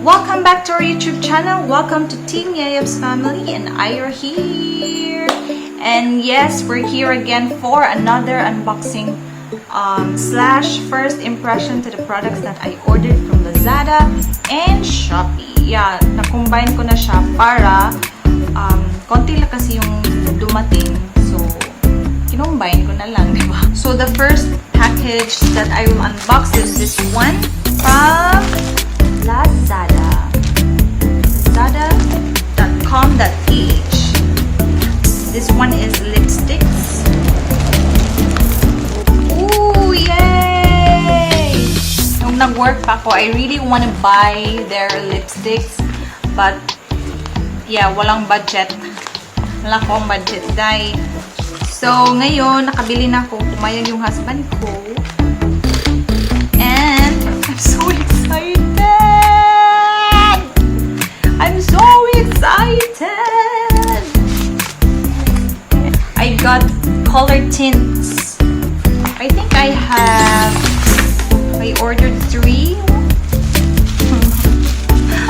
Welcome back to our YouTube channel. Welcome to Teamyayabz family, and Ayra here. And yes, we're here again for another unboxing slash first impression to the products that I ordered from Lazada and Shopee. Yeah, na-combine ko na siya para konti lang kasi yung dumating. So, kinumbine ko na lang, diba? So, the first package that I will unbox is this one from Lazada. Lazada.com.ph. This one is lipsticks. Ooh, yay! Nung nag-work pa ako, I really want to buy their lipsticks. But, yeah, walang budget. Wala akong budget, dahil. So, ngayon, nakabili na ako. Pumayag yung husband ko. And, I'm so excited! I'm so excited! I got color tints. I think I ordered 3.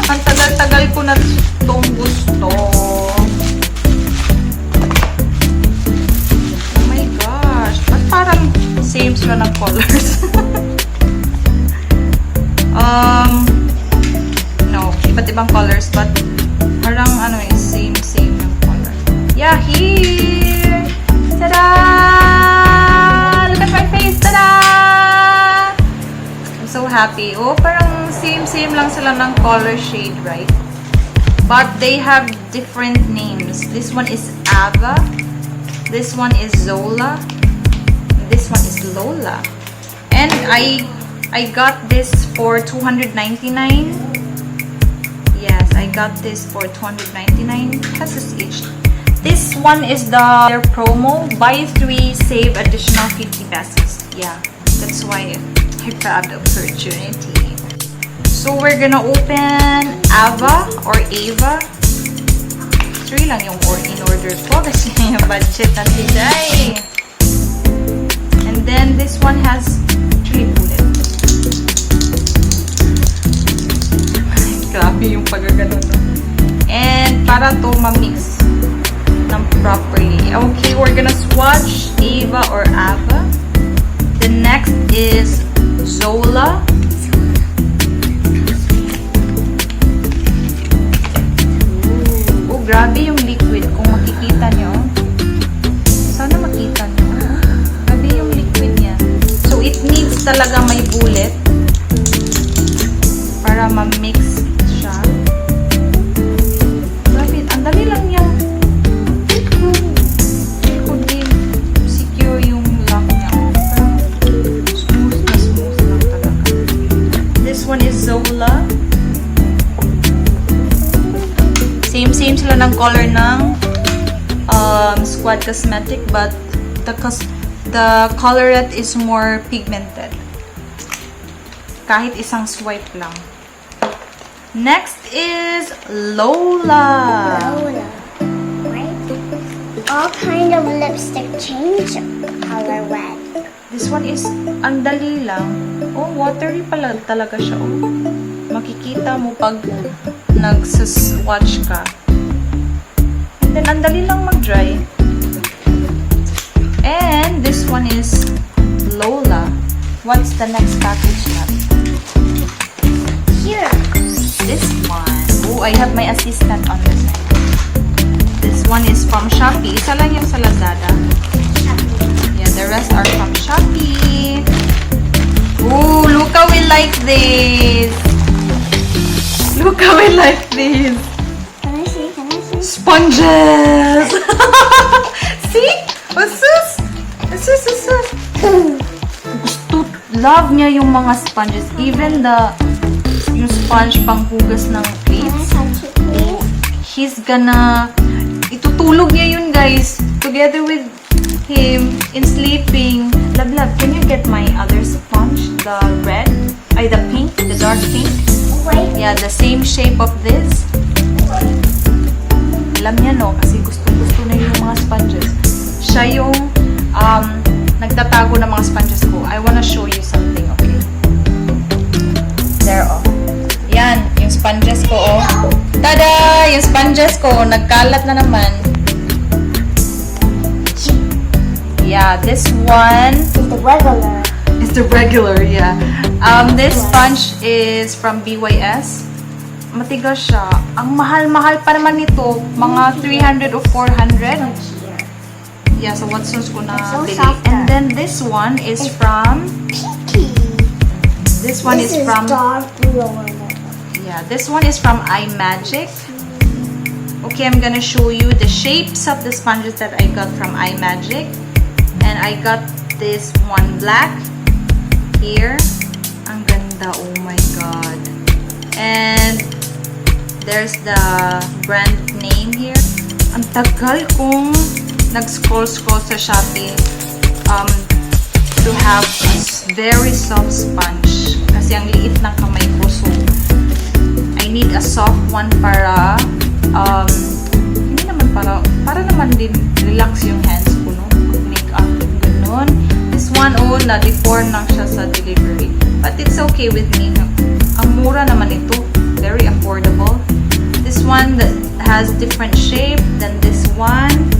Ang tagal-tagal ko na itong gusto. Oh my gosh. Ba't parang same sila ng colors? No, iba't ibang colors, but parang ano eh, same ng color. Yeah, here! Tada! Look at my face! Tada! I'm so happy. Oh, parang same lang sila ng color shade, right? But they have different names. This one is Ava. This one is Zola. This one is Lola. And I got this for $299. Yes, I got this for $299 pesos each. This one is their promo. Buy 3, save additional 50 pesos. Yeah, that's why I grabbed the opportunity. So we're gonna open Ava or Ava. 3 lang yung in order ko kasi yung budget natin today. And then this one has actually bullet. Grabe yung pagkagano. And para to ma-mix ng properly. Okay, we're gonna swatch Ava or Ava. The next is Zola. Oh, grabe yung liquid. Kung makikita nyo. Sana makita nyo. Grabe yung liquid niya. So, it needs talaga may bullet para ma-mix siya. Grabe, ang dali lang niya. Could be secure yung lock niya. Smooth lang talaga. This one is Zola. Same sila ng color ng Squad Cosmetic, but the colorette is more pigmented. Kahit isang swipe lang. Next is Lola. Right? All kind of lipstick change color red. This one is ang dali lang. Oh, watery pala talaga siya. Oh. Makikita mo pag nagsaswatch ka. And then ang dali lang mag-dry. And this one is Lola. What's the next package natin? Here. This one. Oh, I have my assistant on this side. This one is from Shopee. Isa lang yung sa Lazada. Yeah, the rest are from Shopee. Oh, Lucca will like this. Lucca will like this. Can I see? Sponges! See? Asus! Love niya yung mga sponges. Even yung sponge panghugas ng plates. He's gonna itutulog niya yun, guys, together with him in sleeping. Love, can you get my other sponge? The red? The pink? The dark pink? Wait. Yeah, the same shape of this. Alam niya, no? Kasi gusto na yung mga sponges. Siya yung nagtatago ng mga sponges ko. I wanna show you something, okay? There, oh. Yan, yung sponges ko, oh. Tada! Yung sponges ko, nagkalat na naman. Yeah, this one It's the regular. is the regular, yeah. This sponge is from BYS. Matigas siya. Ang mahal-mahal pa naman nito. Mga 300 or 400. Here. Yeah, so what sauce ko na So bili. softer. And then this one is from, Pinky. this one This is from, dark blue over there. yeah, this one is from iMagic. Okay, I'm gonna show you the shapes of the sponges that I got from iMagic. And I got this one black here. Ang ganda, oh my god. And there's the brand name here. Ang tagal kong nag-scroll sa Shopee to have a very soft sponge. Kasi ang liit ng kamay ko. So, I need a soft one para hindi naman para naman din relax yung hands ko, no? Make-up, ganun. This one, oh, na-deform lang siya sa delivery. But it's okay with me. Ang mura naman ito. Very affordable. This one that has different shape than this one.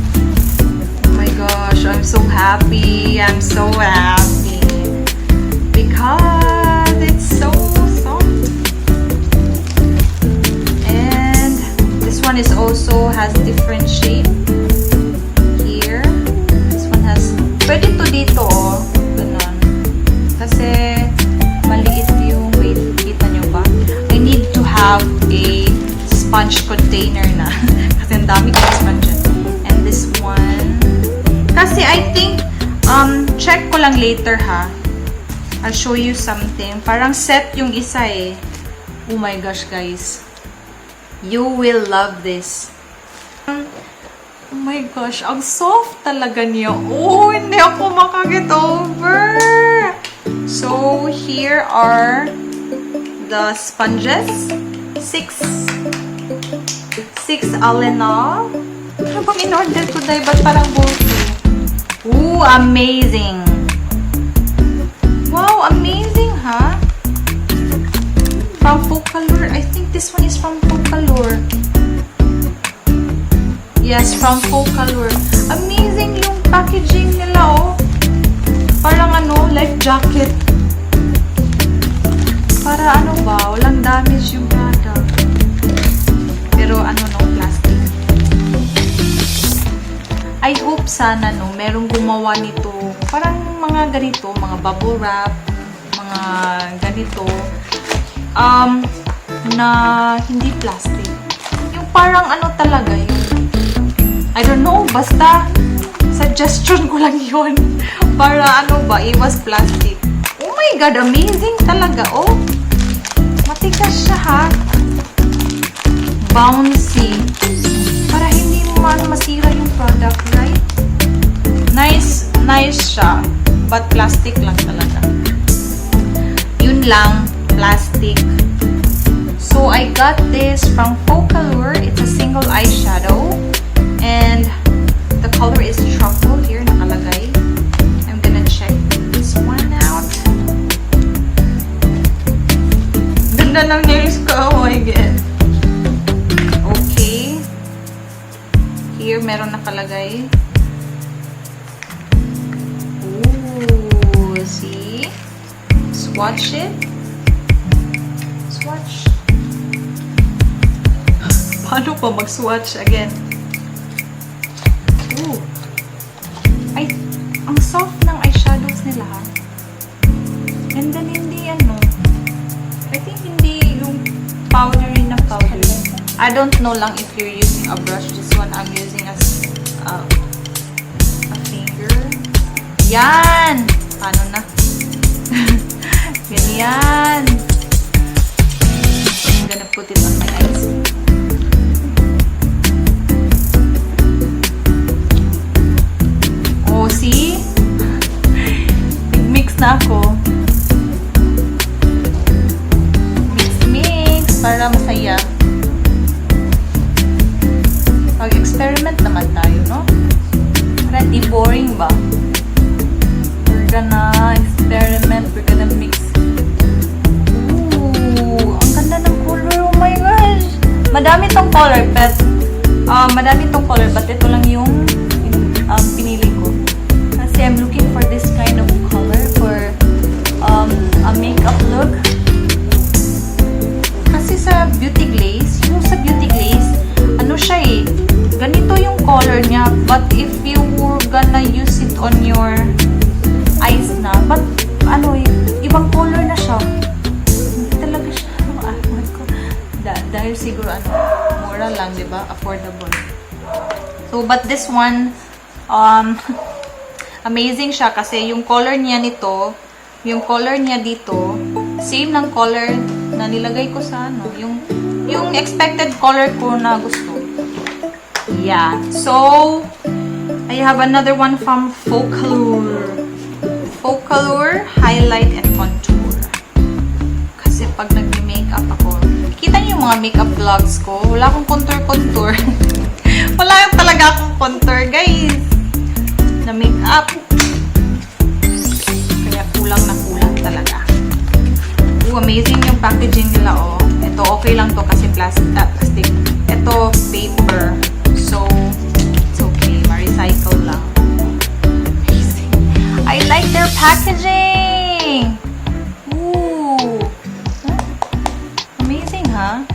Oh my gosh, I'm so happy. I'm so happy. Because it's so soft. And this one is also has different shape. Here. This one has, pwede to dito, oh. Ganun. Kasi, maliit yung, wait, kita nyo ba? I need to have a sponge container na. Kasi ang dami kong sponges. And this one. Kasi I think, check ko lang later ha. I'll show you something. Parang set yung isa eh. Oh my gosh, guys. You will love this. Oh my gosh, ang soft talaga niya. Oh, hindi ako makaget over. So, here are the sponges. 6 all in all. Ano bang in-order ko dahil? Ba't parang bulky? Ooh, amazing! Wow, amazing, ha? From Focalure. I think this one is from Focalure. Yes, from Focalure. Amazing yung packaging nila, oh. Parang ano, life jacket. Para ano ba, walang damage yung product. Pero ano, no, plastic. I hope sana, no, merong gumawa nito. Parang mga ganito, mga bubble wrap, mga ganito. Na hindi plastic. Yung parang ano talaga, yung, I don't know, basta suggestion ko lang yun. Para ano ba, iwas plastic. Oh my god, amazing talaga, oh. Matigas siya, ha. Bouncy. Para hindi mo masira yung product, right? Nice siya. But plastic lang talaga. Yun lang, plastic. So, I got this from Focalure. It's a single eyeshadow. And the color is truffle. Here, nakalagay. I'm gonna check this one out. Ganda ng nails ko. Oh my god. Okay. Here, meron nakalagay. Ooh, see? Swatch it. Swatch. Paano pa mag-swatch again? Ooh. Ay, ang soft ng eyeshadows nila, ha? And then, hindi ano. I think hindi yung powdery na powdery. I don't know lang if you're using a brush. This one I'm using as a finger. Yan! Paano na? Ganyan. I'm gonna put it on my eyes. Oh, see? Nag-mix na ako. Mix para masaya. Mag-experiment naman tayo, no? Para di boring ba? We're gonna experiment. We're gonna mix. Ooh, ang ganda ng color. Oh my Madami tong color, but ito lang yung pinili ko. Kasi I'm looking for this kind of color for a makeup look. Kasi sa beauty glaze, ano siya eh, ganito yung color niya, but if you were gonna use it on your eyes na, but ano eh, ibang color na siya. Hindi talaga siya, dahil siguro mura lang, diba? Affordable. So, but this one, amazing siya kasi yung color niya nito, yung color niya dito, same ng color na nilagay ko sa yung expected color ko na gusto. Yeah. So, I have another one from Focalure Highlight and Contour. Kasi pag nag-makeup ako, kita niyo yung mga makeup vlogs ko, wala akong contour. Wala talaga akong contour, guys. Na makeup. Kaya kulang na kulang talaga. Amazing yung packaging nila, oh. Ito, okay lang to kasi plastic. Ito, paper. So, it's okay. Ma-recycle lang. Amazing. I like their packaging! Ooh! Amazing, huh?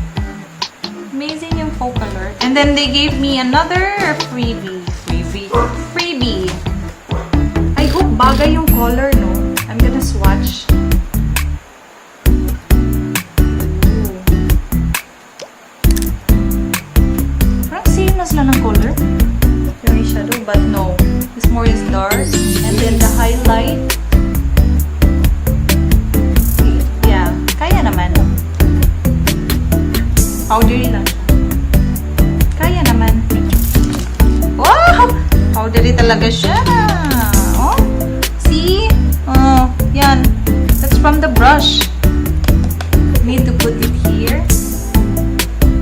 Amazing yung Focalure. And then, they gave me another freebie. I hope bagay yung color, no? I'm gonna swatch. Lang ng color yung eyeshadow, but no, this more is dark. And then the highlight, yeah, kaya naman, powdery lang siya, kaya naman. Wow, powdery talaga siya. Oh, see, oh, yan, that's from the brush. Need to put it here.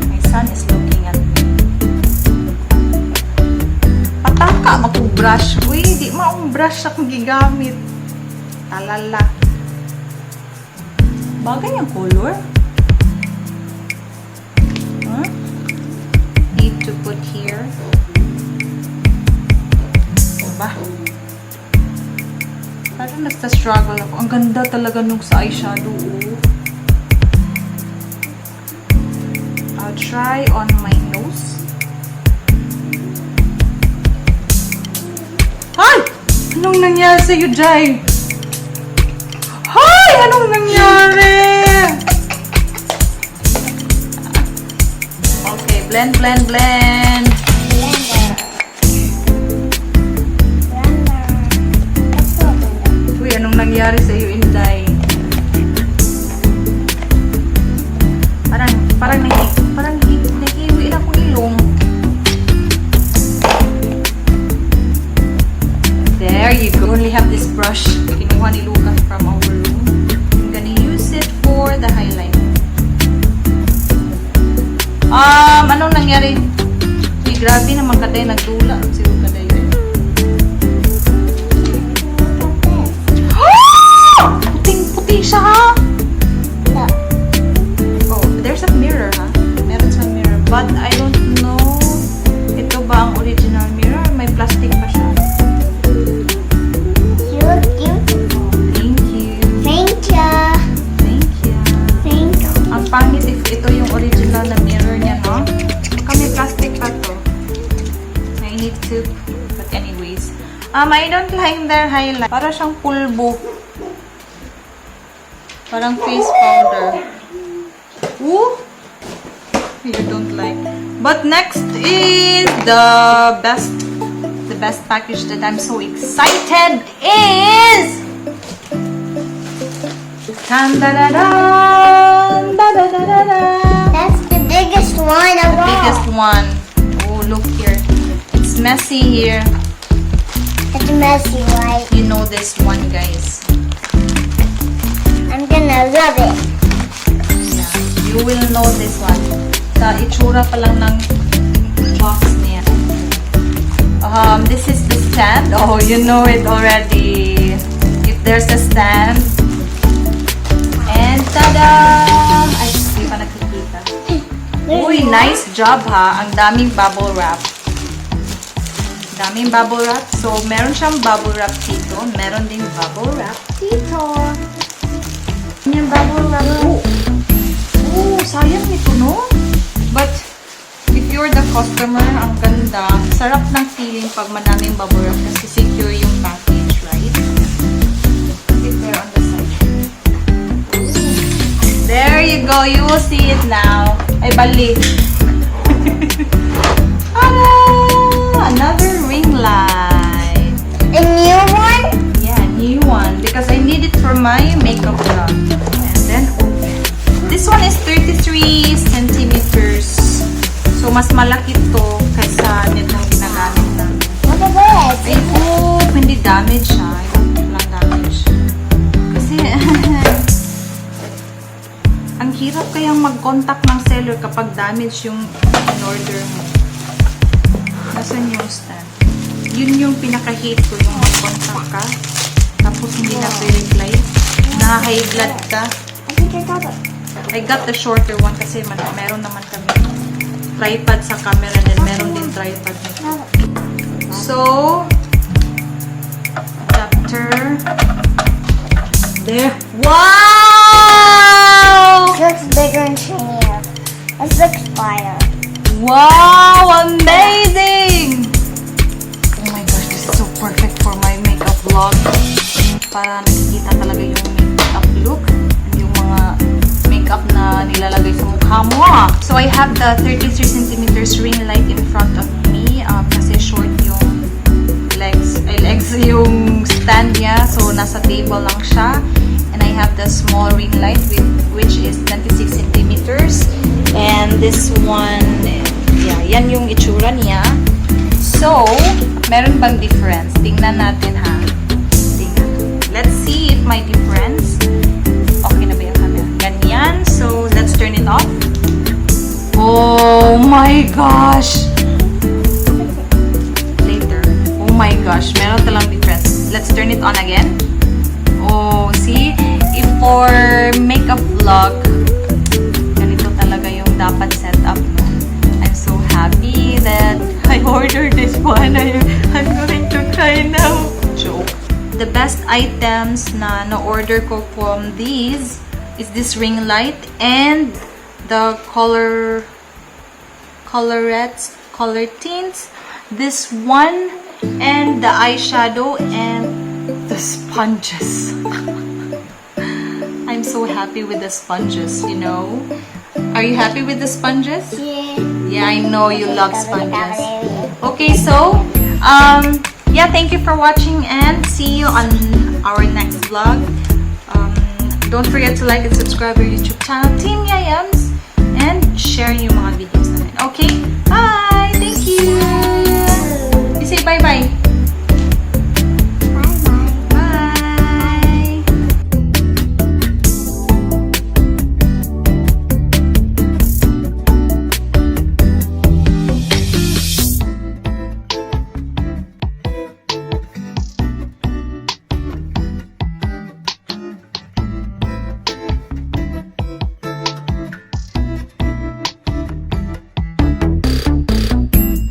My son is looking at me. Pataka, makubrush. Uy, di maong brush akong gigamit. Talala. Bagay yung color. Huh? Need to put here. Diba? Parang nagsa-struggle ako. Ang ganda talaga nung sa eyeshadow. I'll try on my nose. Ay! Anong nangyari sa'yo, Jai? Ay! Anong nangyari? Okay, blend. Uy, anong nangyari sa'yo, Inday? Parang nahihiwi na akong ilong. There you go. We only have this brush. Kinuha ni Lucca from our room. I'm gonna use it for the highlight. Anong nangyari? Uy, grabe naman kaday nagdula. Si Lucca day. Puting-puti siya, ha? Oh, there's a mirror, ha? Meron sa mirror. But I don't know. Ito ba ang original mirror? May plastic pa siya. Pangit if ito yung original na mirror niya, no? Baka may plastic pa to. I need to. But anyways. I don't like their highlight. Para siyang pulbo. Parang face powder. Ooh! You don't like. But next is the best package that I'm so excited is... That's the biggest one of all. Biggest one. Oh, look here. It's messy here. It's messy, right? You know this one, guys. I'm gonna love it. Yeah, you will know this one. Sa itsura pa lang ng box niya. This is the stand. Oh, you know it already. If there's a stand. And tada! Ay, hindi pa nakikita. Uy, Uy, nice job ha. Ang daming bubble wrap. Daming bubble wrap. So, meron siyang bubble wrap dito. Meron ding bubble wrap dito. Yung bubble wrap. Oh, sayang nito, no? But, if you're the customer, ang ganda. Sarap ng feeling pag madaming bubble wrap kasi secure yung package, right? Put it there on the side. There you go. You will see it now. Ay, bali. Another ring light. A new one? Yeah, new one. Because I need it for my makeup look. And then open. This one is 33 centimeters. So, mas malaki to kaysa nitong ginagamit na. Look at this. I hope hindi damage siya. I hope lang damage. Kasi, ang hirap kayang mag-contact ng seller kapag damage yung in-order mo. Nasaan yung stand? Yun yung pinaka-hate ko, yung mag-contact ka. Tapos hindi na reply. Na-high blood ka. I think I got it. I got the shorter one kasi meron naman kami tripod sa camera din. Meron din tripod. So, adapter. There. Wow! This looks bigger and shinier. This looks fire. Wow! Amazing! Oh my gosh, this is so perfect for my makeup vlog. Para nakikita talaga yung makeup look. Yung mga makeup na nilalagay sa mukha mo. So, I have the 33 centimeters ring light in front of me. Kasi short yung legs yung stand niya. So, nasa table lang siya. And I have the small ring light which is 26 centimeters. And this one, yeah, yan yung itsura niya. So, meron bang difference? Tingnan natin ha. Tingnan. Let's see if may difference. Okay na ba yung camera? Ganyan. So, let's turn it off. Oh my gosh! Later. Oh my gosh, meron talang difference. Let's turn it on again. Oh, see? If for makeup vlog, ganito talaga yung dapat set up, no? I'm so happy that I ordered this one. I'm going to try now. Joke. The best items na na-order ko from these is this ring light and the color tints. This one and the eyeshadow and the sponges. I'm so happy with the sponges, you know. Are you happy with the sponges? Yeah. Yeah, I know you love sponges. Okay, so, yeah, thank you for watching and see you on our next vlog. Don't forget to like and subscribe our YouTube channel, Teamyayabz, and share yung mga videos namin. Okay?